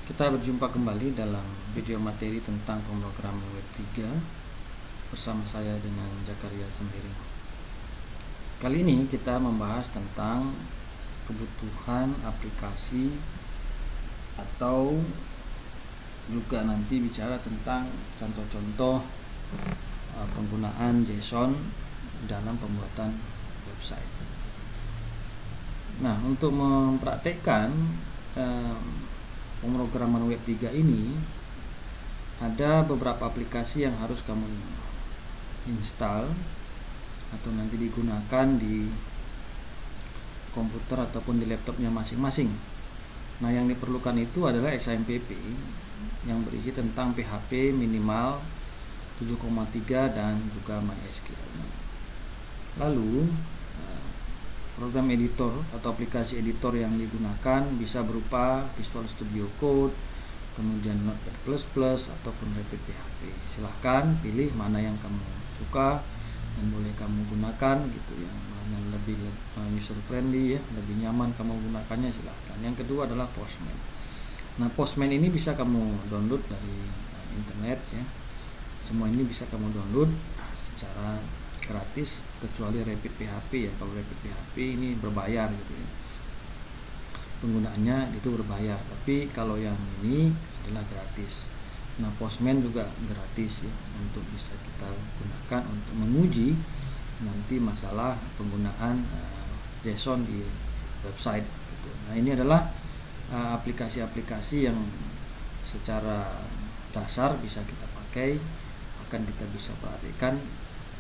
Kita berjumpa kembali dalam video materi tentang pemrograman web 3 bersama saya dengan Zakaria Sembiring. Kali ini kita membahas tentang kebutuhan aplikasi atau juga nanti bicara tentang contoh-contoh penggunaan JSON dalam pembuatan website. Nah, untuk mempraktekkan pemrograman web 3 ini ada beberapa aplikasi yang harus kamu install atau nanti digunakan di komputer ataupun di laptopnya masing-masing. Nah, yang diperlukan itu adalah XAMPP yang berisi tentang PHP minimal 7,3 dan juga MySQL. Lalu program editor atau aplikasi editor yang digunakan bisa berupa Visual Studio Code, kemudian Notepad++ ataupun Rapid PHP. Silahkan pilih mana yang kamu suka dan boleh kamu gunakan gitu, yang mana lebih user friendly ya, lebih nyaman kamu gunakannya silahkan. Yang kedua adalah Postman. Nah, Postman ini bisa kamu download dari internet ya. Semua ini bisa kamu download secara gratis kecuali Rapid PHP ya. Kalau Rapid PHP ini berbayar gitu ya, penggunaannya itu berbayar, tapi kalau yang ini adalah gratis. Nah, Postman juga gratis ya, untuk bisa kita gunakan untuk menguji nanti masalah penggunaan JSON di website gitu. Nah, ini adalah aplikasi-aplikasi yang secara dasar bisa kita pakai, akan kita bisa perhatikan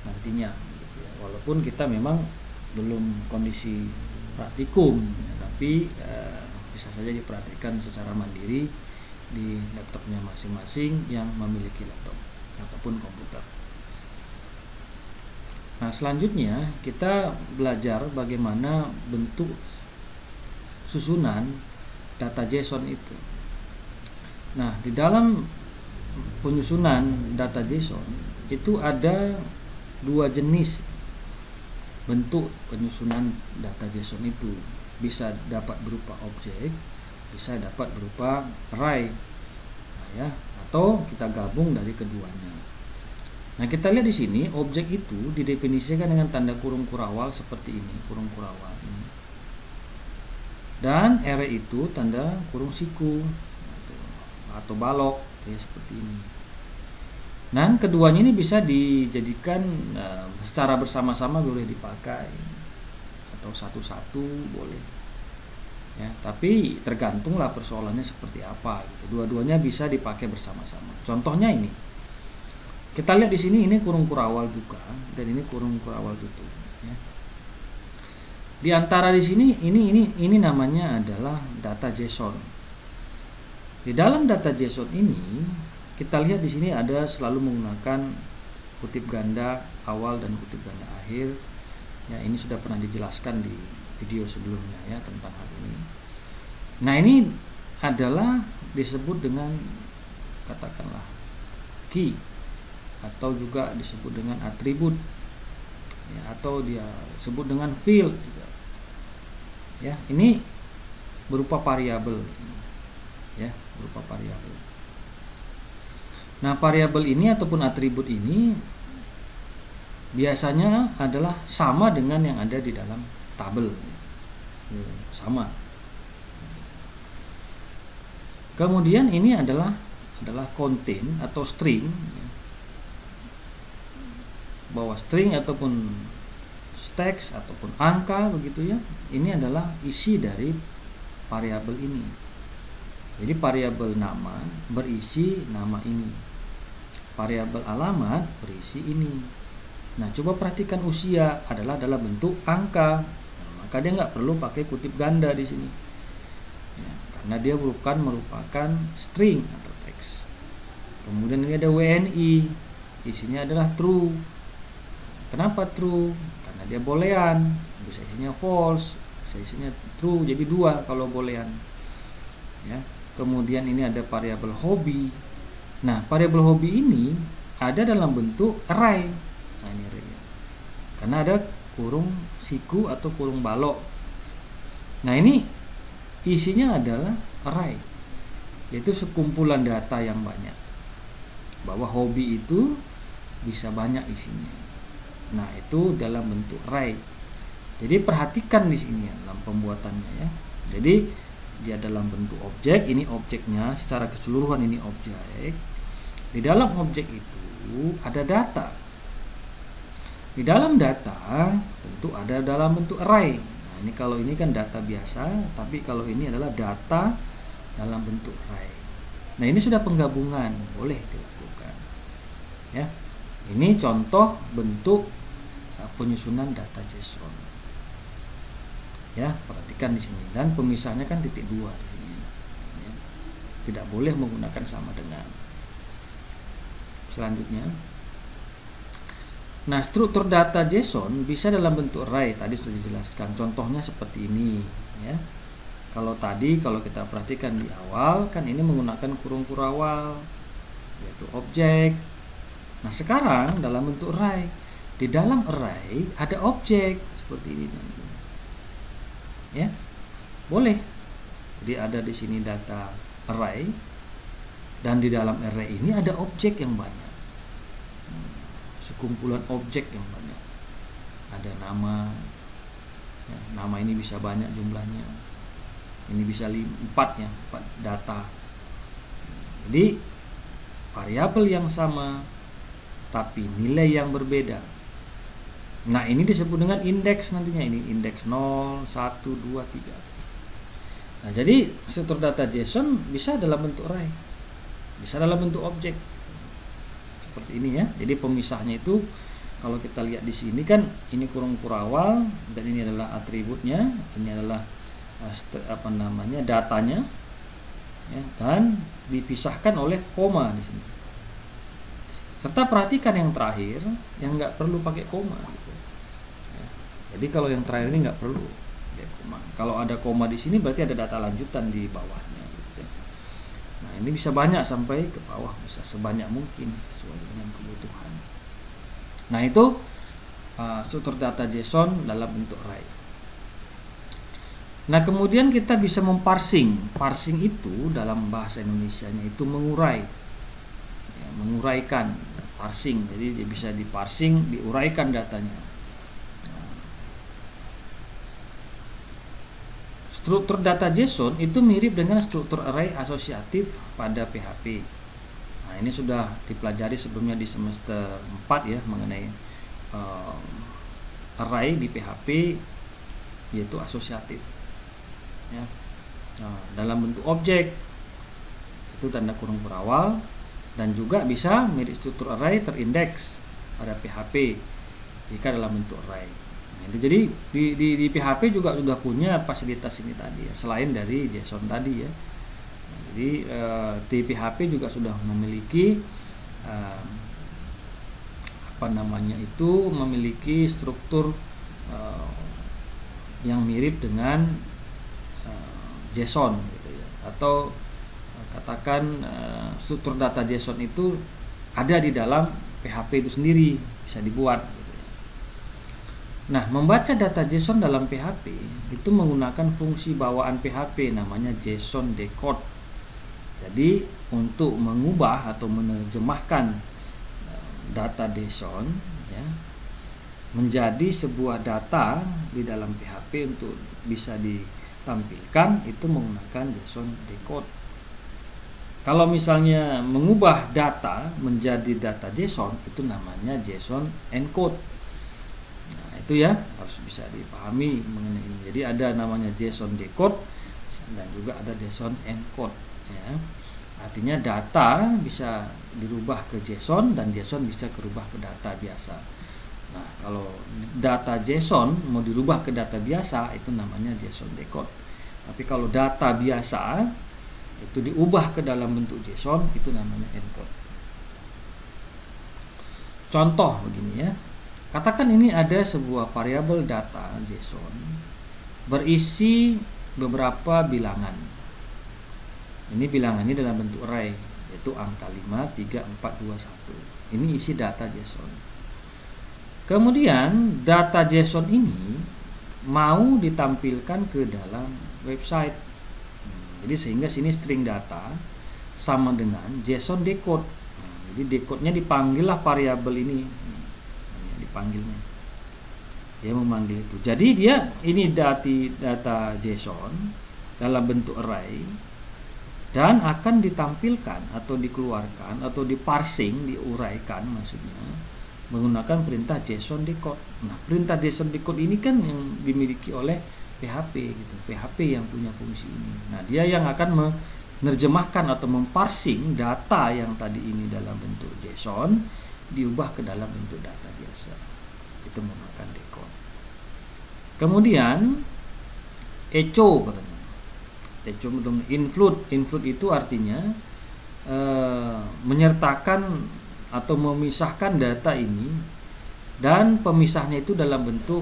nantinya gitu ya. Walaupun kita memang belum kondisi praktikum ya, tapi bisa saja diperhatikan secara mandiri di laptopnya masing-masing yang memiliki laptop ataupun komputer. Nah, selanjutnya kita belajar bagaimana bentuk susunan data JSON itu. Nah, di dalam penyusunan data JSON itu ada dua jenis bentuk penyusunan data JSON itu. Bisa dapat berupa objek, bisa dapat berupa array, nah, ya, atau kita gabung dari keduanya. Nah, kita lihat di sini objek itu didefinisikan dengan tanda kurung kurawal seperti ini, kurung kurawal ini. Dan array itu tanda kurung siku atau balok ya, seperti ini. Dan keduanya ini bisa dijadikan secara bersama-sama, boleh dipakai atau satu-satu boleh ya, tapi tergantunglah persoalannya seperti apa gitu. Dua-duanya bisa dipakai bersama-sama. Contohnya ini, kita lihat di sini, ini kurung kurawal buka dan ini kurung kurawal tutup ya. Di antara di sini ini namanya adalah data JSON. Di dalam data JSON ini kita lihat di sini ada selalu menggunakan kutip ganda awal dan kutip ganda akhir. Ya, ini sudah pernah dijelaskan di video sebelumnya ya tentang hal ini. Nah, ini adalah disebut dengan katakanlah key atau juga disebut dengan atribut ya, atau dia sebut dengan field juga. Ya, ini berupa variabel ya, berupa variabel. Nah, variabel ini ataupun atribut ini biasanya adalah sama dengan yang ada di dalam tabel. Sama. Kemudian ini adalah contain atau string. Bahwa string ataupun teks ataupun angka begitu ya. Ini adalah isi dari variabel ini. Jadi variabel nama berisi nama ini. Variabel alamat berisi ini. Nah, coba perhatikan usia adalah dalam bentuk angka. Nah, maka dia nggak perlu pakai kutip ganda di sini. Ya, karena dia merupakan string atau teks. Kemudian ini ada WNI, isinya adalah true. Kenapa true? Karena dia boolean. Bisa isinya false, bisa isinya true. Jadi dua kalau boolean. Ya. Kemudian ini ada variabel hobi. Nah, variabel hobi ini ada dalam bentuk array. Nah, ini array. Karena ada kurung siku atau kurung balok. Nah, ini isinya adalah array. yaitu sekumpulan data yang banyak. Bahwa hobi itu bisa banyak isinya. Nah, itu dalam bentuk array. Jadi perhatikan di sini ya, dalam pembuatannya ya. Jadi dia dalam bentuk objek, ini objeknya secara keseluruhan, ini objek. Di dalam objek itu ada data. Di dalam data tentu ada dalam bentuk array. Nah, ini kalau ini kan data biasa, tapi kalau ini adalah data dalam bentuk array. Nah, ini sudah penggabungan, boleh dilakukan. Ya. Ini contoh bentuk penyusunan data JSON. Ya, perhatikan di sini, dan pemisahnya kan titik 2 di sini. Ya. Tidak boleh menggunakan sama dengan. Selanjutnya, nah, struktur data JSON bisa dalam bentuk array, tadi sudah dijelaskan. Contohnya seperti ini ya. Kalau kita perhatikan di awal kan ini menggunakan kurung kurawal, yaitu objek. Nah, sekarang dalam bentuk array. Di dalam array ada objek seperti ini. Ya. Boleh. Jadi ada di sini data array, dan di dalam array ini ada objek yang banyak. Sekumpulan objek yang banyak. Ada nama ya, nama ini bisa banyak jumlahnya, ini bisa 4 ya, 4 data. Jadi variabel yang sama tapi nilai yang berbeda. Nah, ini disebut dengan indeks nantinya. Ini indeks 0, 1, 2, 3. Nah, jadi struktur data JSON bisa dalam bentuk array, bisa dalam bentuk objek. Seperti ini ya. Jadi pemisahnya itu kalau kita lihat di sini kan ini kurung kurawal, dan ini adalah atributnya, ini adalah datanya ya, dan dipisahkan oleh koma di sini. Serta perhatikan yang terakhir yang nggak perlu pakai koma gitu. Ya. Jadi kalau yang terakhir ini nggak perlu pakai koma. Kalau ada koma di sini berarti ada data lanjutan di bawahnya gitu. Nah, ini bisa banyak sampai ke bawah, bisa sebanyak mungkin sesuai dengan kebutuhan. Nah, itu struktur data JSON dalam bentuk array. Nah, kemudian kita bisa memparsing. Parsing itu dalam bahasa Indonesianya itu mengurai, ya, menguraikan, parsing. Jadi dia bisa diparsing, diuraikan datanya. Struktur data JSON itu mirip dengan struktur array asosiatif pada PHP. Nah, ini sudah dipelajari sebelumnya di semester 4 ya, mengenai array di PHP, yaitu asosiatif. Ya. Nah, dalam bentuk objek itu tanda kurung berawal, dan juga bisa mirip struktur array terindeks pada PHP jika dalam bentuk array. Nah, itu jadi di PHP juga sudah punya fasilitas ini tadi ya, selain dari JSON tadi ya. Nah, jadi di PHP juga sudah memiliki memiliki struktur yang mirip dengan JSON gitu ya, atau katakan struktur data JSON itu ada di dalam PHP itu sendiri, bisa dibuat gitu ya. Nah, membaca data JSON dalam PHP itu menggunakan fungsi bawaan PHP namanya JSON decode. Jadi untuk mengubah atau menerjemahkan data JSON ya, menjadi sebuah data di dalam PHP untuk bisa ditampilkan itu menggunakan JSON decode. Kalau misalnya mengubah data menjadi data JSON itu namanya JSON encode. Nah, itu ya harus bisa dipahami mengenai ini. Jadi ada namanya JSON decode dan juga ada JSON encode ya. Artinya data bisa dirubah ke JSON dan JSON bisa dirubah ke data biasa. Nah, kalau data JSON mau dirubah ke data biasa itu namanya JSON decode. Tapi kalau data biasa itu diubah ke dalam bentuk JSON itu namanya encode. Contoh begini ya. Katakan ini ada sebuah variabel data JSON berisi beberapa bilangan. Ini bilangannya dalam bentuk array, yaitu angka 5, 3, 4, 2, 1. Ini isi data JSON. Kemudian data JSON ini mau ditampilkan ke dalam website. Jadi sehingga sini string data sama dengan JSON decode. Nah, jadi decode-nya dipanggillah variabel ini. Dipanggilnya. Dia memanggil itu. Jadi dia ini data JSON dalam bentuk array dan akan ditampilkan atau dikeluarkan atau diparsing, diuraikan maksudnya menggunakan perintah JSON decode. Nah, perintah JSON decode ini kan yang dimiliki oleh PHP gitu. PHP yang punya fungsi ini. Nah, dia yang akan menerjemahkan atau memparsing data yang tadi ini dalam bentuk JSON diubah ke dalam bentuk data biasa. Itu menggunakan decode. Kemudian echo katanya. Echo include itu artinya menyertakan atau memisahkan data ini, dan pemisahnya itu dalam bentuk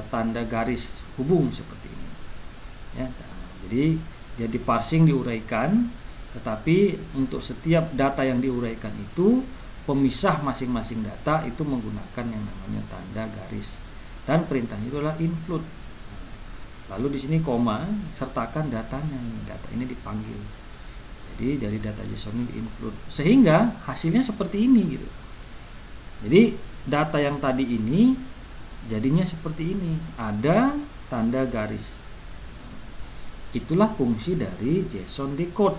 tanda garis hubung seperti ini. Ya, jadi dia diparsing, diuraikan, tetapi untuk setiap data yang diuraikan itu pemisah masing-masing data itu menggunakan yang namanya tanda garis, dan perintahnya itu adalah include. Lalu di sini koma, sertakan datanya. Data ini dipanggil. Jadi dari data JSON ini include, sehingga hasilnya seperti ini gitu. Jadi data yang tadi ini jadinya seperti ini, ada tanda garis. Itulah fungsi dari JSON decode.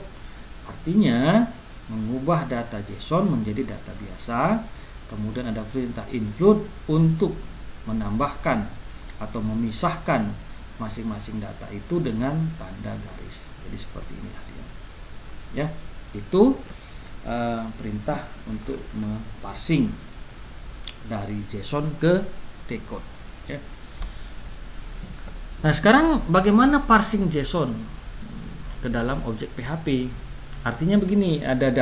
Artinya mengubah data JSON menjadi data biasa. Kemudian ada perintah include untuk menambahkan atau memisahkan masing-masing data itu dengan tanda garis. Jadi seperti ini ya, itu perintah untuk memparsing dari JSON ke decode ya. Nah, sekarang bagaimana parsing JSON ke dalam objek PHP? Artinya begini, ada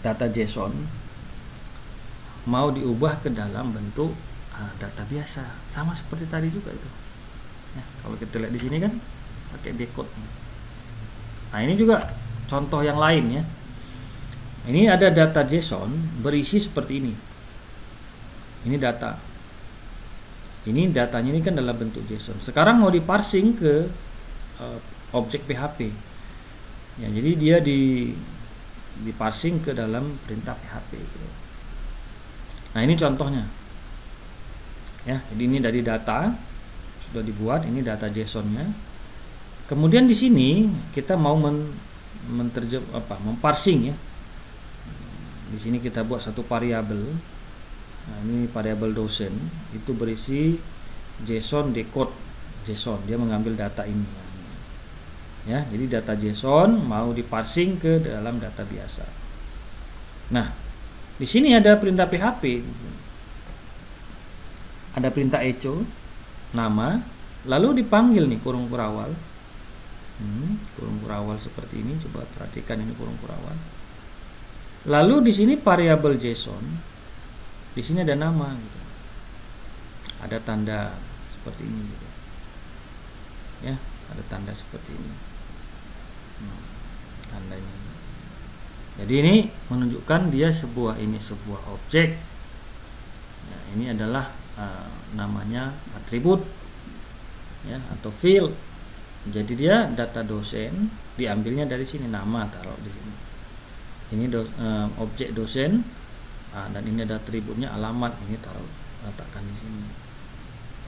data JSON mau diubah ke dalam bentuk data biasa, sama seperti tadi juga itu. Ya, kalau kita lihat di sini kan pakai decode. Nah, ini juga contoh yang lain ya. Ini ada data JSON berisi seperti ini. Ini data. Ini datanya ini kan dalam bentuk JSON. Sekarang mau diparsing ke objek PHP. Ya, jadi dia diparsing ke dalam perintah PHP. Gitu. Nah, ini contohnya. Ya, jadi ini dari data sudah dibuat, ini data JSON-nya. Kemudian di sini kita mau memparsing ya. Di sini kita buat satu variabel. Nah, ini variabel dosen itu berisi JSON decode JSON. Dia mengambil data ini. Ya, jadi data JSON mau diparsing ke dalam data biasa. Nah, di sini ada perintah PHP. Ada perintah echo nama, lalu dipanggil nih kurung kurawal. Kurung kurawal seperti ini, coba perhatikan ini kurung kurawal. Lalu di sini variabel JSON, di sini ada nama gitu. Ada tanda seperti ini gitu. Ya, ada tanda seperti ini. Tanda ini. Jadi ini menunjukkan dia sebuah objek. Nah, ini adalah namanya atribut ya, atau field. Jadi dia data dosen diambilnya dari sini, nama taruh di sini. Ini objek dosen, dan ini ada atributnya alamat, ini letakkan di sini.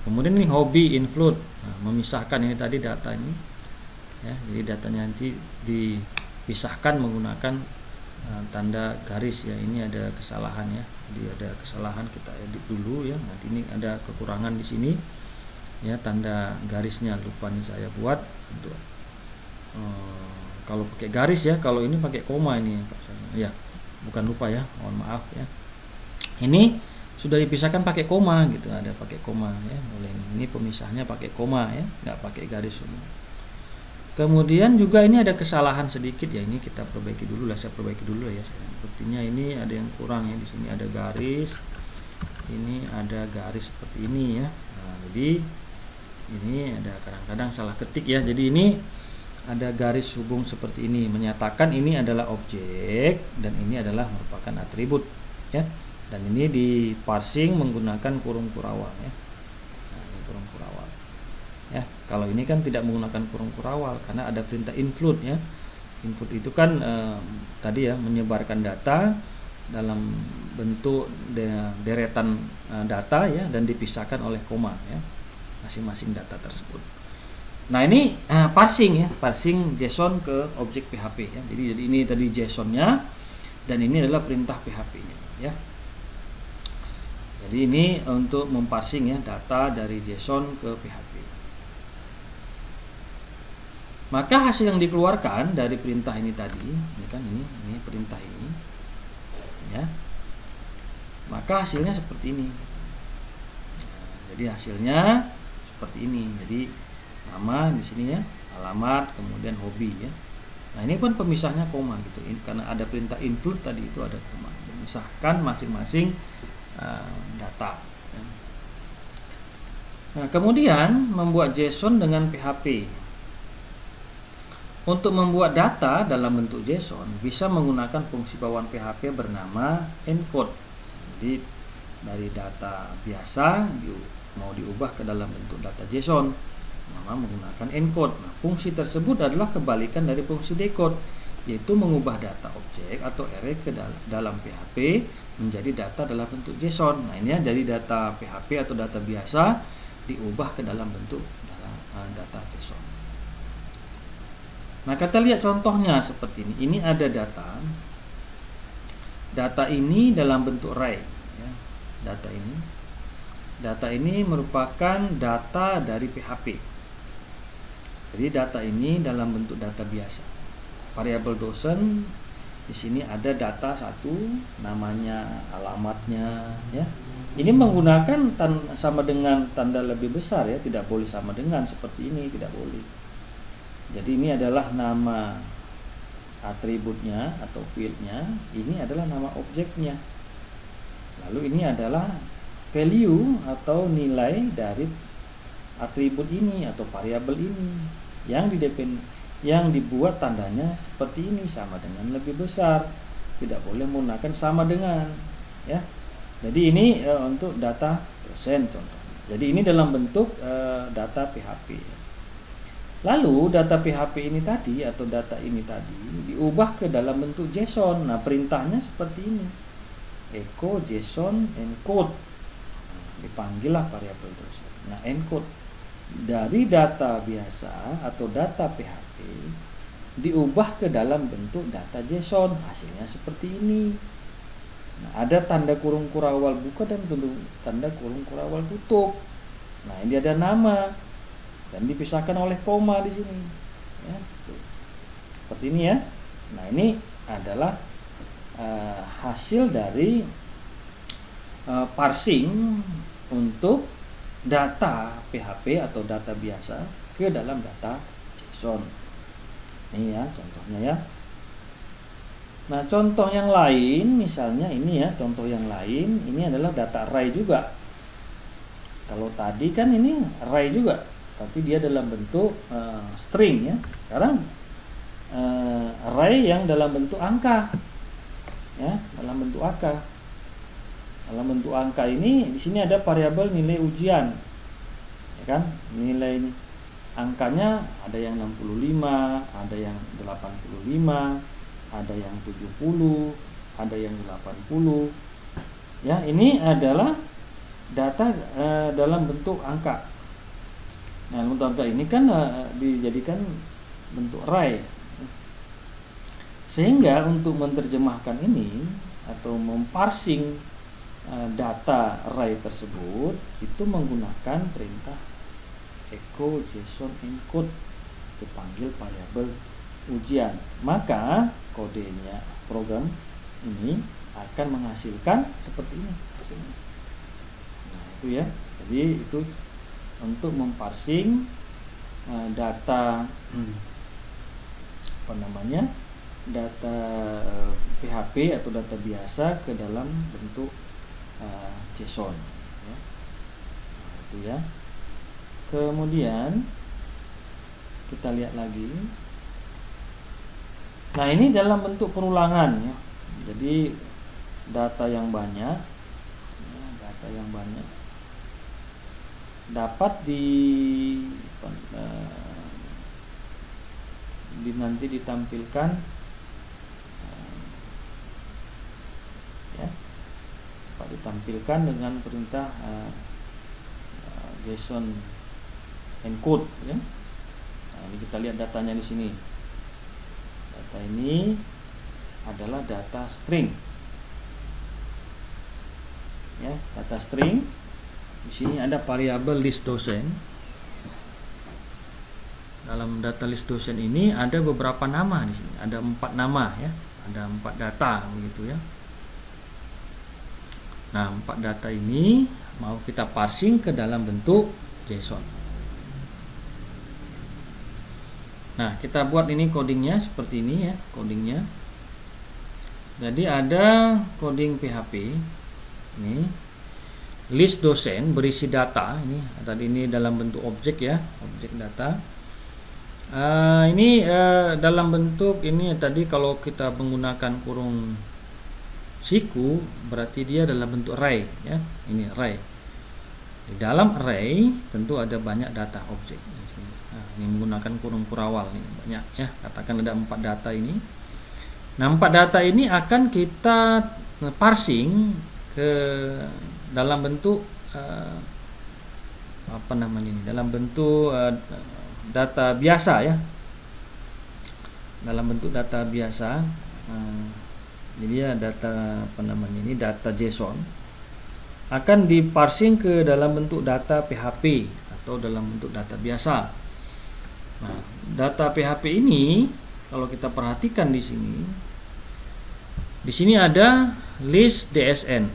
Kemudian ini hobi include, memisahkan ini tadi data ini ya, jadi datanya nanti dipisahkan menggunakan tanda garis ya. Ini ada kesalahan ya, jadi ada kesalahan, kita edit dulu ya. Nanti ini ada kekurangan di sini ya, tanda garisnya lupa nih saya buat untuk kalau pakai garis ya, kalau ini pakai koma ini ya, bukan lupa ya, mohon maaf ya. Ini sudah dipisahkan pakai koma gitu, ada pakai koma ya, boleh ini pemisahnya pakai koma ya, nggak pakai garis semua. Kemudian juga ini ada kesalahan sedikit ya, ini kita perbaiki dulu lah, saya perbaiki dulu ya. Sepertinya ini ada yang kurang ya, di sini ada garis, ini ada garis seperti ini ya. Nah, jadi ini ada kadang-kadang salah ketik ya. Jadi ini ada garis hubung seperti ini, menyatakan ini adalah objek dan ini adalah merupakan atribut ya. Dan ini diparsing menggunakan kurung kurawal ya. Nah, ini kurung kurawal. Ya, kalau ini kan tidak menggunakan kurung kurawal karena ada perintah include ya. Input itu kan tadi ya, menyebarkan data dalam bentuk deretan data ya, dan dipisahkan oleh koma ya, masing-masing data tersebut. Nah ini parsing ya, parsing JSON ke objek PHP ya. Jadi ini tadi JSON-nya, dan ini adalah perintah PHP-nya ya. Jadi ini untuk memparsing ya data dari JSON ke PHP. Maka hasil yang dikeluarkan dari perintah ini tadi, ini kan ini perintah ini ya. Maka hasilnya seperti ini. Jadi hasilnya seperti ini. Jadi nama di sini ya, alamat, kemudian hobi ya. Nah, ini kan pemisahnya koma gitu. Ini karena ada perintah include tadi itu ada koma. Memisahkan masing-masing data. Ya. Nah, kemudian membuat JSON dengan PHP. Untuk membuat data dalam bentuk JSON bisa menggunakan fungsi bawaan PHP bernama encode. Jadi dari data biasa mau diubah ke dalam bentuk data JSON, maka menggunakan encode. Nah, fungsi tersebut adalah kebalikan dari fungsi decode, yaitu mengubah data objek atau array ke dalam PHP menjadi data dalam bentuk JSON. Nah, ini dari data PHP atau data biasa diubah ke dalam bentuk data JSON. Nah, kita lihat contohnya seperti ini. Ini ada data. Data ini dalam bentuk array. Ya. Data ini merupakan data dari PHP. Jadi data ini dalam bentuk data biasa. Variabel dosen di sini ada data satu, namanya, alamatnya. Ya. Ini menggunakan sama dengan tanda lebih besar ya. Tidak boleh sama dengan seperti ini, tidak boleh. Jadi ini adalah nama atributnya atau fieldnya, ini adalah nama objeknya. Lalu ini adalah value atau nilai dari atribut ini atau variabel ini yang dibuat tandanya seperti ini, sama dengan lebih besar. Tidak boleh menggunakan sama dengan ya. Jadi ini untuk data dosen contoh. Jadi ini dalam bentuk data PHP. Lalu data PHP ini tadi atau data ini tadi diubah ke dalam bentuk JSON. Nah, perintahnya seperti ini. Echo JSON encode. Dipanggillah variabel dosen. Nah, encode dari data biasa atau data PHP diubah ke dalam bentuk data JSON. Hasilnya seperti ini. Nah, ada tanda kurung kurawal buka dan tanda kurung kurawal tutup. Nah, ini ada nama dan dipisahkan oleh koma di sini ya, seperti ini ya. Nah, ini adalah hasil dari parsing untuk data PHP atau data biasa ke dalam data JSON. Ini ya contohnya ya. Nah, contoh yang lain misalnya ini ya, contoh yang lain ini adalah data array juga. Kalau tadi kan ini array juga, tapi dia dalam bentuk string ya. Sekarang array yang dalam bentuk angka ya, dalam bentuk angka. Dalam bentuk angka ini di sini ada variabel nilai ujian ya kan. Nilai angkanya ada yang 65, ada yang 85, ada yang 70, ada yang 80 ya. Ini adalah data dalam bentuk angka. Nah, bentuk angka ini kan dijadikan bentuk array. Sehingga untuk menerjemahkan ini atau memparsing data array tersebut itu menggunakan perintah echo JSON encode, dipanggil variabel ujian. Maka kodenya program ini akan menghasilkan seperti ini hasilnya. Nah, itu ya. Jadi itu untuk memparsing data data PHP atau data biasa ke dalam bentuk JSON ya. Nah, itu ya. Kemudian kita lihat lagi. Nah, ini dalam bentuk perulangan ya. Jadi data yang banyak ya, data yang banyak nanti ditampilkan ya, ditampilkan dengan perintah JSON encode ya. Nah, ini kita lihat datanya di sini. Data ini adalah data string. Ya, data string. Di sini ada variabel list dosen. Dalam data list dosen ini ada beberapa nama di sini. Ada 4 nama ya. Ada 4 data begitu ya. Nah, 4 data ini mau kita parsing ke dalam bentuk JSON. Nah, kita buat ini codingnya seperti ini ya, codingnya. Jadi ada coding PHP ini, list dosen berisi data ini. Tadi ini dalam bentuk objek ya, objek data. Ini dalam bentuk ini tadi kalau kita menggunakan kurung siku berarti dia dalam bentuk array ya. Ini array. Di dalam array tentu ada banyak data objek. Nah, ini menggunakan kurung kurawal ini banyak ya. Katakan ada 4 data ini. Nah, 4 data ini akan kita parsing ke dalam bentuk apa namanya ini? Dalam bentuk data biasa ya. Dalam bentuk data biasa. Jadi ya data apa namanya ini? Data JSON akan diparsing ke dalam bentuk data PHP atau dalam bentuk data biasa. Nah, data PHP ini kalau kita perhatikan di sini ada list DSN.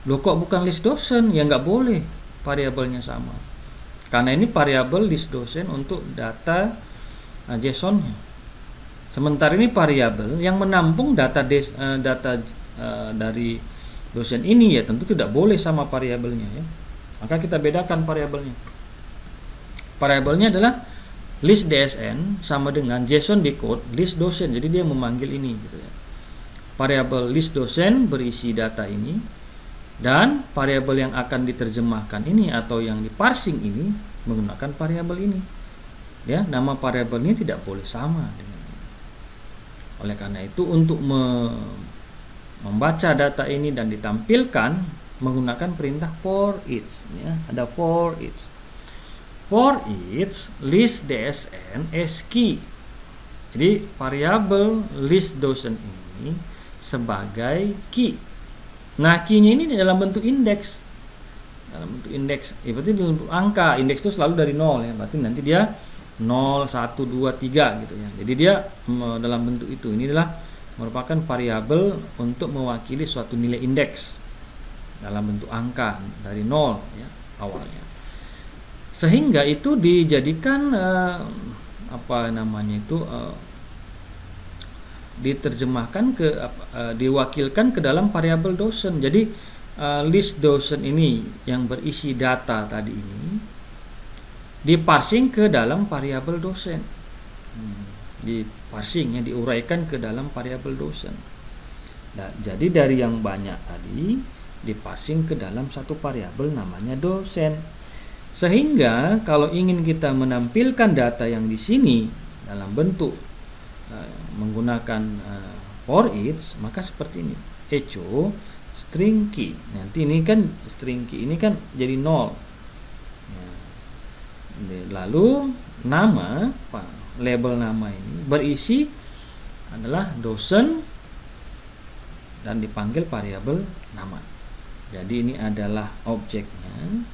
Loh, kok bukan list dosen? Ya nggak boleh, variabelnya sama. Karena ini variabel list dosen untuk data JSON-nya. Sementara ini variabel yang menampung data dari dosen ini ya tentu tidak boleh sama variabelnya ya. Maka kita bedakan variabelnya. Variabelnya adalah list DSN sama dengan JSON decode list dosen. Jadi dia memanggil ini gitu ya. Variabel list dosen berisi data ini dan variabel yang akan diterjemahkan ini atau yang diparsing ini menggunakan variabel ini. Ya, nama variabel ini tidak boleh sama dengan ini. Oleh karena itu untuk membaca data ini dan ditampilkan menggunakan perintah for each ya. Ada for each. For each list DSN as key. Jadi variabel list dosen ini sebagai key. Nah, key-nya ini dalam bentuk indeks. Dalam bentuk indeks. Berarti dalam bentuk angka. Indeks itu selalu dari 0 ya. Berarti nanti dia 0, 1, 2, 3 gitu ya. Jadi dia dalam bentuk itu. Ini adalah merupakan variabel untuk mewakili suatu nilai indeks dalam bentuk angka dari 0 ya awalnya. Sehingga itu dijadikan diterjemahkan ke diwakilkan ke dalam variabel dosen. Jadi list dosen ini yang berisi data tadi ini diparsing ke dalam variabel dosen. Diparsing ya, diuraikan ke dalam variabel dosen. Nah, jadi dari yang banyak tadi diparsing ke dalam satu variabel namanya dosen. Sehingga kalau ingin kita menampilkan data yang di sini dalam bentuk menggunakan for each, maka seperti ini. Echo string key. Nanti ini kan string key ini kan jadi 0. Ya. Lalu nama, label nama ini berisi adalah dosen dan dipanggil variabel nama. Jadi ini adalah objeknya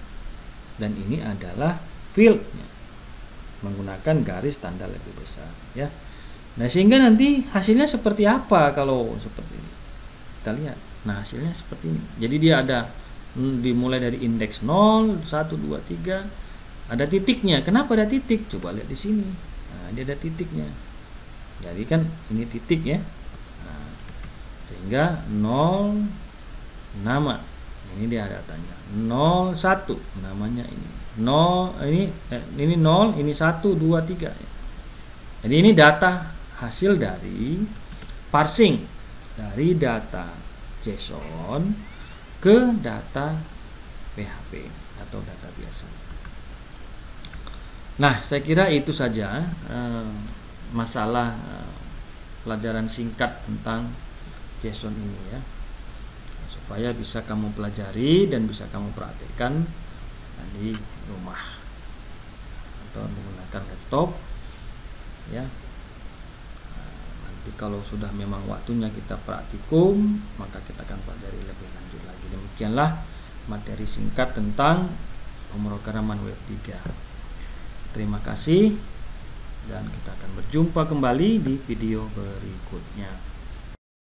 dan ini adalah fieldnya menggunakan garis tanda lebih besar ya. Nah, sehingga nanti hasilnya seperti apa kalau seperti ini kita lihat. Nah, hasilnya seperti ini. Jadi dia ada dimulai dari indeks 0, 1, 2, 3 ada titiknya. Kenapa ada titik? Coba lihat di sini. Nah, dia ada titiknya. Jadi kan ini titik ya. Nah, sehingga 0 nama. Ini dia datanya. 01 namanya ini. 0 ini 0, ini 1, 2, 3 ya. Jadi ini data hasil dari parsing dari data JSON ke data PHP atau data biasa. Nah, saya kira itu saja masalah pelajaran singkat tentang JSON ini ya, supaya bisa kamu pelajari dan bisa kamu praktekkan di rumah atau menggunakan laptop ya. Nanti kalau sudah memang waktunya kita praktikum, maka kita akan pelajari lebih lanjut lagi. Demikianlah materi singkat tentang pemrograman web 3. Terima kasih dan kita akan berjumpa kembali di video berikutnya.